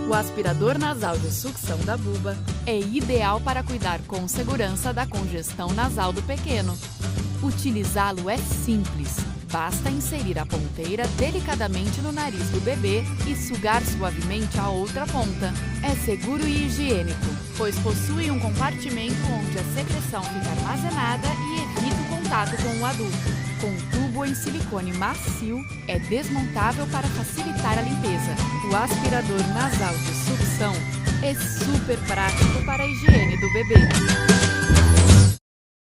O aspirador nasal de sucção da Buba é ideal para cuidar com segurança da congestão nasal do pequeno. Utilizá-lo é simples. Basta inserir a ponteira delicadamente no nariz do bebê e sugar suavemente a outra ponta. É seguro e higiênico, pois possui um compartimento onde a secreção fica armazenada e evita o contato com o adulto. Com tubo em silicone macio, é desmontável para facilitar a limpeza. O aspirador nasal de sucção é super prático para a higiene do bebê.